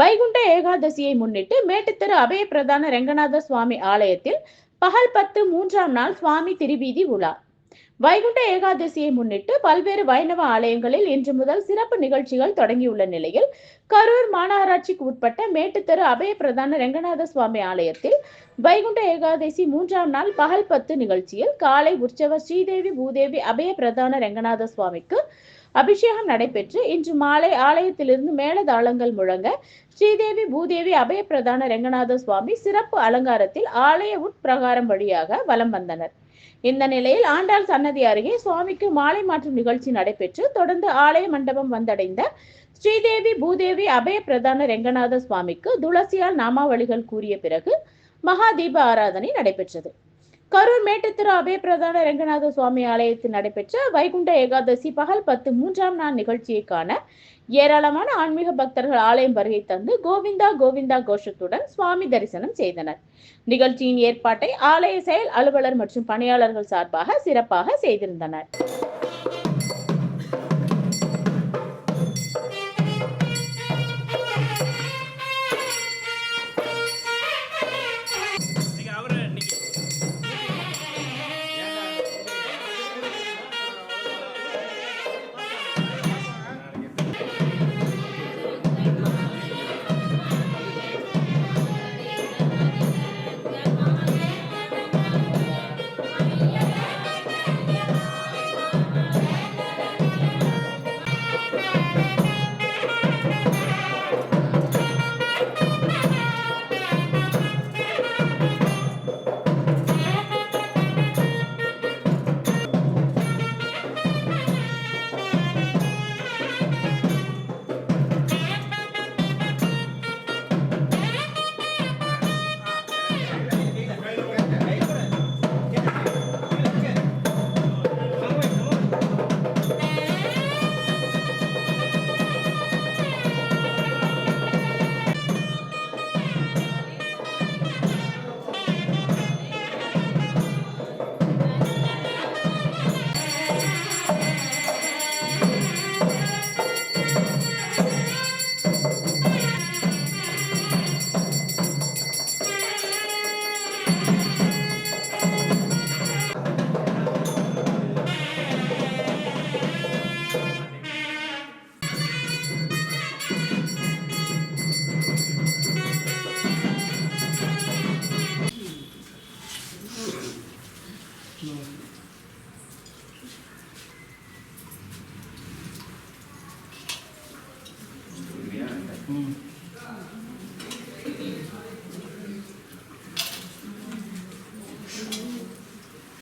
வைகுண்ட ஏகாதசியை முன்னிட்டு மேட்டுத்தெரு அபய பிரதான ரெங்கநாத சுவாமி ஆலயத்தில் பகல் 10 மூன்றாம் நாள் சுவாமி திருவீதி உலா. வைகுண்ட ஏகாதசியை முன்னிட்டு பல்வேறு வைணவ ஆலயங்களில் இன்று முதல் சிறப்பு நிகழ்ச்சிகள் தொடங்கியுள்ள நிலையில் கரூர் மாநகராட்சிக்கு உட்பட்ட மேட்டுத்தெரு அபய பிரதான ரெங்கநாத சுவாமி ஆலயத்தில் வைகுண்ட ஏகாதசி மூன்றாம் நாள் பகல் 10 நிகழ்ச்சியில் காலை உற்சவர் ஸ்ரீதேவி பூதேவி அபய பிரதான ரெங்கநாத சுவாமிக்கு அபிஷேகம் நடைபெற்று இன்று மாலை ஆலயத்திலிருந்து மேளதாளங்கள் முழங்க ஸ்ரீதேவி பூதேவி அபய பிரதான ரெங்கநாத சுவாமி சிறப்பு அலங்காரத்தில் ஆலய உட்பிரகாரம் வழியாக வலம் வந்தனர். இந்த நிலையில் ஆண்டாள் சன்னதி அருகே சுவாமிக்கு மாலை மாற்றும் நிகழ்ச்சி நடைபெற்று தொடர்ந்து ஆலய மண்டபம் வந்தடைந்த ஸ்ரீதேவி பூதேவி அபய பிரதான ரெங்கநாத சுவாமிக்கு துளசியால் நாமாவளிகள் கூறிய பிறகு மகா தீப ஆராதனை நடைபெற்றது. கரூர் மேட்டுத்தெரு அபய பிரதான ரெங்கநாத சுவாமி ஆலயத்தில் நடைபெற்ற வைகுண்ட ஏகாதசி பகல் 10 மூன்றாம் நாள் நிகழ்ச்சியை காண ஏராளமான ஆன்மீக பக்தர்கள் ஆலயம் வருகை தந்து கோவிந்தா கோவிந்தா கோஷத்துடன் சுவாமி தரிசனம் செய்தனர். நிகழ்ச்சியின் ஏற்பாட்டை ஆலய செயல் அலுவலர் மற்றும் பணியாளர்கள் சார்பாக சிறப்பாக செய்திருந்தனர்.